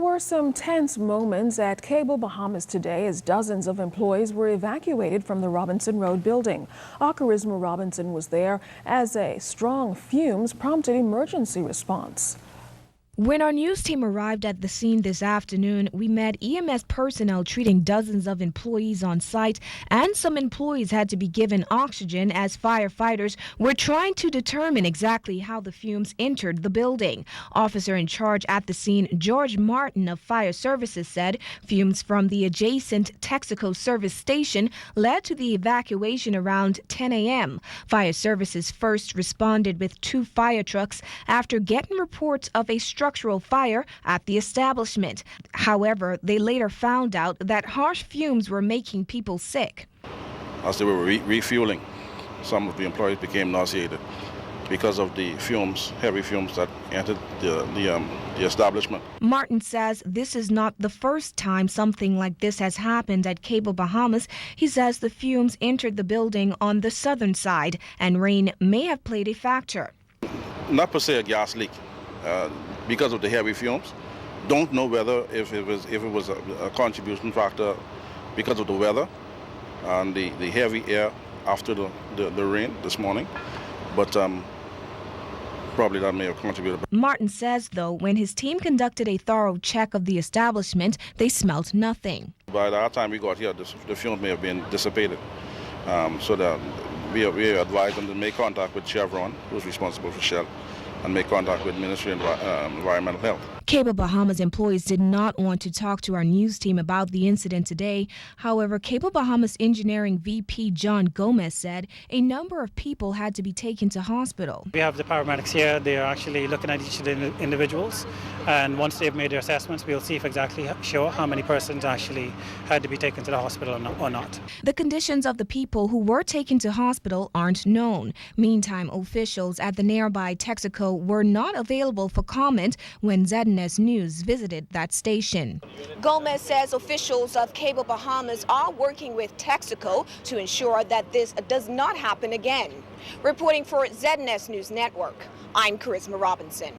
were some tense moments at Cable Bahamas today as dozens of employees were evacuated from the Robinson Road building. Our Charisma Robinson was there as a strong fumes prompted emergency response. When our news team arrived at the scene this afternoon, we met EMS personnel treating dozens of employees on site, and some employees had to be given oxygen as firefighters were trying to determine exactly how the fumes entered the building. Officer in charge at the scene, George Martin of Fire Services, said fumes from the adjacent Texaco service station led to the evacuation around 10 a.m. Fire Services first responded with 2 fire trucks after getting reports of a structural fire at the establishment. However, they later found out that harsh fumes were making people sick. As they were refueling, some of the employees became nauseated because of the fumes, heavy fumes that entered the establishment. Martin says this is not the first time something like this has happened at Cable Bahamas. He says the fumes entered the building on the southern side, and rain may have played a factor. Not per se a gas leak. Because of the heavy fumes, don't know whether if it was a contribution factor because of the weather and the heavy air after the rain this morning, but probably that may have contributed. Martin says, though, when his team conducted a thorough check of the establishment, they smelled nothing. By the time we got here, the fumes may have been dissipated, so that we advised them to make contact with Chevron, who's responsible for Shell, and make contact with Ministry of Environmental Health. Cable Bahamas employees did not want to talk to our news team about the incident today. However, Cable Bahamas Engineering VP John Gomez said a number of people had to be taken to hospital. We have the paramedics here. They are actually looking at each of the individuals, and once they've made their assessments, we'll see if exactly sure how many persons actually had to be taken to the hospital or not. The conditions of the people who were taken to hospital aren't known. Meantime, officials at the nearby Texaco were not available for comment when ZNS News visited that station. Gomez says officials of Cable Bahamas are working with Texaco to ensure that this does not happen again. Reporting for ZNS News Network, I'm Charisma Robinson.